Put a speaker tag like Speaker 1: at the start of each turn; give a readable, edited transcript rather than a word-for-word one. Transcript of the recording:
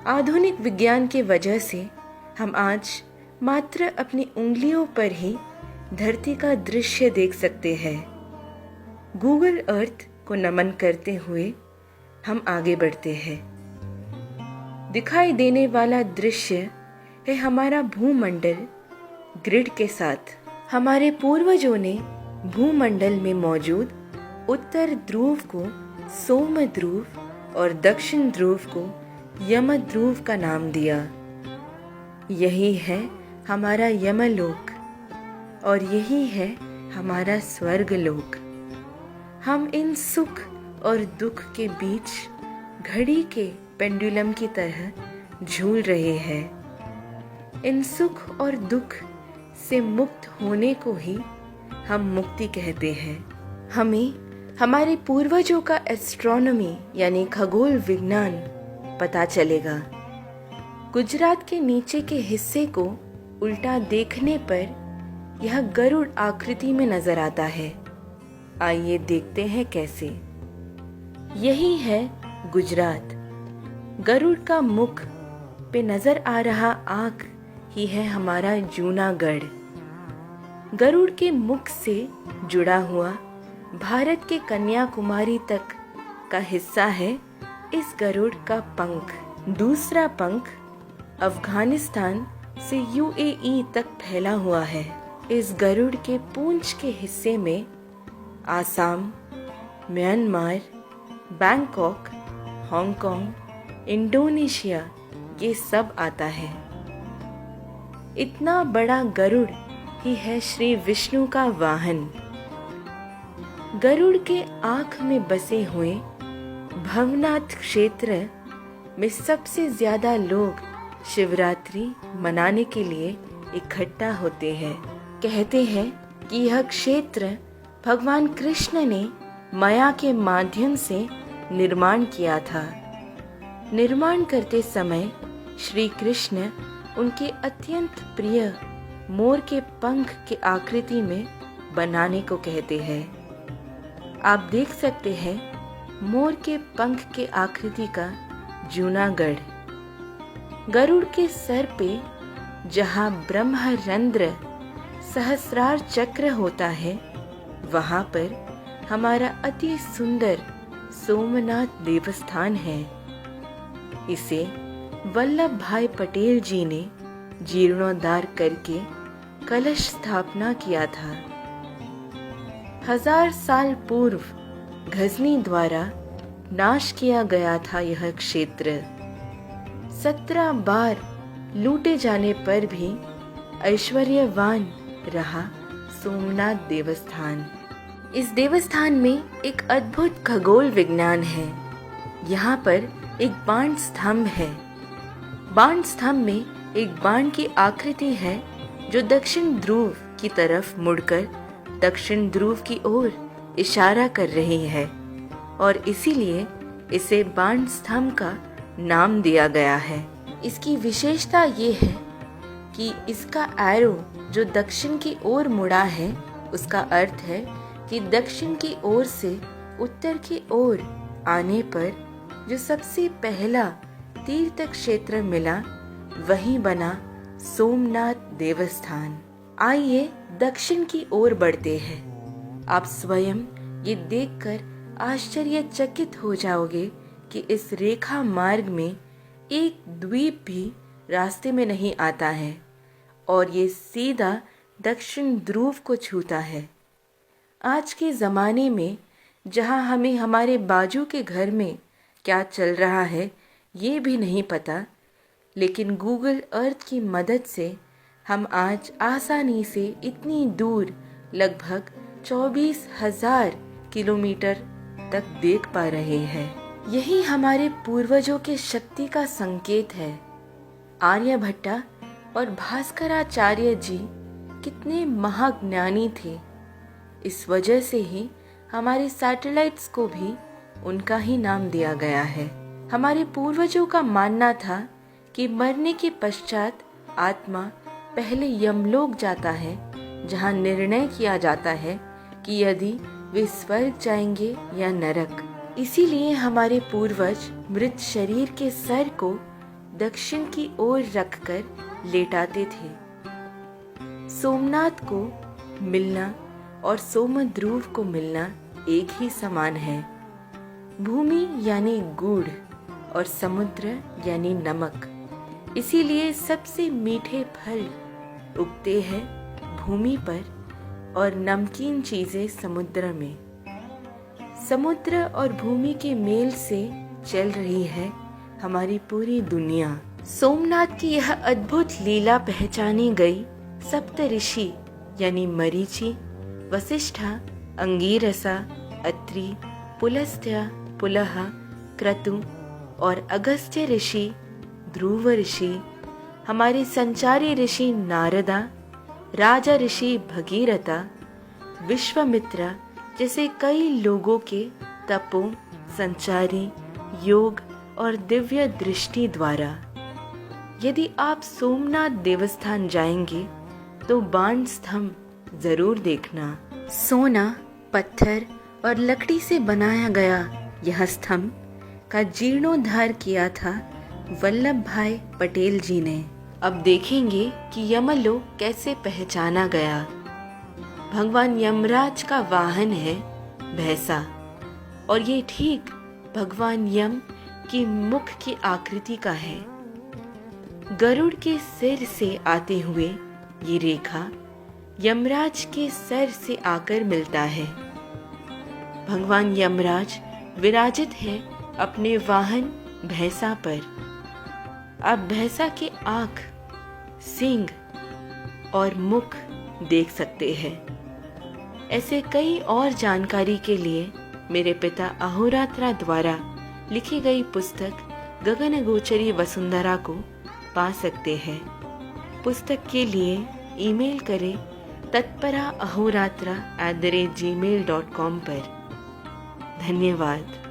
Speaker 1: आधुनिक विज्ञान के वजह से हम आज मात्र अपनी उंगलियों पर ही धरती का दृश्य देख सकते हैं। गूगल अर्थ को नमन करते हुए हम आगे बढ़ते हैं। दिखाई देने वाला दृश्य है हमारा भूमंडल ग्रिड के साथ। हमारे पूर्वजों ने भूमंडल में मौजूद उत्तर ध्रुव को सोम ध्रुव और दक्षिण ध्रुव को यम ध्रुव का नाम दिया। यही है हमारा यमलोक और यही है हमारा स्वर्गलोक। हम इन सुख और दुख के बीच घड़ी के पेंडुलम की तरह झूल रहे हैं। इन सुख और दुख से मुक्त होने को ही हम मुक्ति कहते हैं। हमें हमारे पूर्वजों का एस्ट्रोनॉमी यानी खगोल विज्ञान पता चलेगा। गुजरात के नीचे के हिस्से को उल्टा देखने पर यह गरुड़ आकृति में नजर आता है। आइए देखते हैं कैसे। यही है गुजरात। गरुड़ का मुख पे नजर आ रहा आँख ही है हमारा जूनागढ़। गरुड़ के मुख से जुड़ा हुआ भारत के कन्याकुमारी तक का हिस्सा है इस गरुड़ का पंख। दूसरा पंख अफगानिस्तान से यूएई तक फैला हुआ है। इस गरुड़ के पूंछ के हिस्से में Assam, Myanmar, Bangkok, Hong Kong, Indonesia ये सब आता है। इतना बड़ा गरुड़ ही है श्री विष्णु का वाहन। गरुड़ के आँख में बसे हुए भवनाथ क्षेत्र में सबसे ज्यादा लोग शिवरात्रि मनाने के लिए इकट्ठा होते हैं। कहते हैं कि यह क्षेत्र भगवान कृष्ण ने माया के माध्यम से निर्माण किया था। निर्माण करते समय श्री कृष्ण उनके अत्यंत प्रिय मोर के पंख के आकृति में बनाने को कहते हैं। आप देख सकते हैं मोर के पंख के आकृति का जूनागढ़। गरुड़ के सर पे जहाँ ब्रह्मरंध्र सहस्रार चक्र होता है, वहाँ पर हमारा अति सुंदर सोमनाथ देवस्थान है। इसे वल्लभ भाई पटेल जी ने जीर्णोद्धार करके कलश स्थापना किया था। 1000 साल पूर्व गजनी द्वारा नाश किया गया था यह क्षेत्र। 17 बार लूटे जाने पर भी ऐश्वर्यवान रहा सोमनाथ देवस्थान। इस देवस्थान में एक अद्भुत खगोल विज्ञान है। यहाँ पर एक बाण स्तंभ है। बाण स्तंभ में एक बाण की आकृति है जो दक्षिण ध्रुव की तरफ मुड़कर दक्षिण ध्रुव की ओर इशारा कर रही है और इसीलिए इसे बाण स्तंभ का नाम दिया गया है। इसकी विशेषता ये है कि इसका एरो जो दक्षिण की ओर मुड़ा है, उसका अर्थ है कि दक्षिण की ओर से उत्तर की ओर आने पर जो सबसे पहला तीर्थ क्षेत्र मिला वही बना सोमनाथ देवस्थान। आइए दक्षिण की ओर बढ़ते हैं। आप स्वयं ये देखकर आश्चर्यचकित हो जाओगे कि इस रेखा मार्ग में एक द्वीप भी रास्ते में नहीं आता है और ये सीधा दक्षिण ध्रुव को छूता है। आज के ज़माने में जहाँ हमें हमारे बाजू के घर में क्या चल रहा है ये भी नहीं पता, लेकिन गूगल अर्थ की मदद से हम आज आसानी से इतनी दूर लगभग 24,000 किलोमीटर तक देख पा रहे हैं। यही हमारे पूर्वजों के शक्ति का संकेत है। आर्यभट्टा और भास्कराचार्य जी कितने महाज्ञानी थे। इस वजह से ही हमारे सैटेलाइट्स को भी उनका ही नाम दिया गया है। हमारे पूर्वजों का मानना था कि मरने के पश्चात आत्मा पहले यमलोक जाता है, जहाँ निर्णय किया जाता है कि यदि वे स्वर्ग जाएंगे या नरक। इसीलिए हमारे पूर्वज मृत शरीर के सर को दक्षिण की ओर रखकर लेटाते थे। सोमनाथ को मिलना और सोमध्रुव को मिलना एक ही समान है। भूमि यानी गुड़ और समुद्र यानी नमक, इसीलिए सबसे मीठे फल उगते हैं भूमि पर और नमकीन चीजें समुद्र में। समुद्र और भूमि के मेल से चल रही है हमारी पूरी दुनिया। सोमनाथ की यह अद्भुत लीला पहचानी गई सप्त ऋषि यानी मरीचि, वसिष्ठा, अंगीरसा, अत्रि, पुलस्त्य, पुलह, क्रतु और अगस्त्य ऋषि, ध्रुव ऋषि, हमारे संचारी ऋषि नारदा, राजा ऋषि भगीरथा, विश्वामित्र जैसे कई लोगों के तपों, संचारी, योग और दिव्य दृष्टि द्वारा। यदि आप सोमनाथ देवस्थान जाएंगे तो बाण स्तंभ जरूर देखना। सोना, पत्थर और लकड़ी से बनाया गया यह स्तंभ का जीर्णोद्धार किया था वल्लभ भाई पटेल जी ने। अब देखेंगे कि यमलोक कैसे पहचाना गया। भगवान यमराज का वाहन है भैंसा और ये ठीक भगवान यम की मुख की आकृति का है। गरुड़ के सिर से आते हुए ये रेखा यमराज के सर से आकर मिलता है। भगवान यमराज विराजित है अपने वाहन भैंसा पर। आप भैंसा के आँख, सींग और मुख देख सकते हैं। ऐसे कई और जानकारी के लिए मेरे पिता अहोरात्रा द्वारा लिखी गई पुस्तक गगनगोचरी वसुंधरा को पा सकते हैं। पुस्तक के लिए ईमेल करें tatpara@gmail.com पर। धन्यवाद।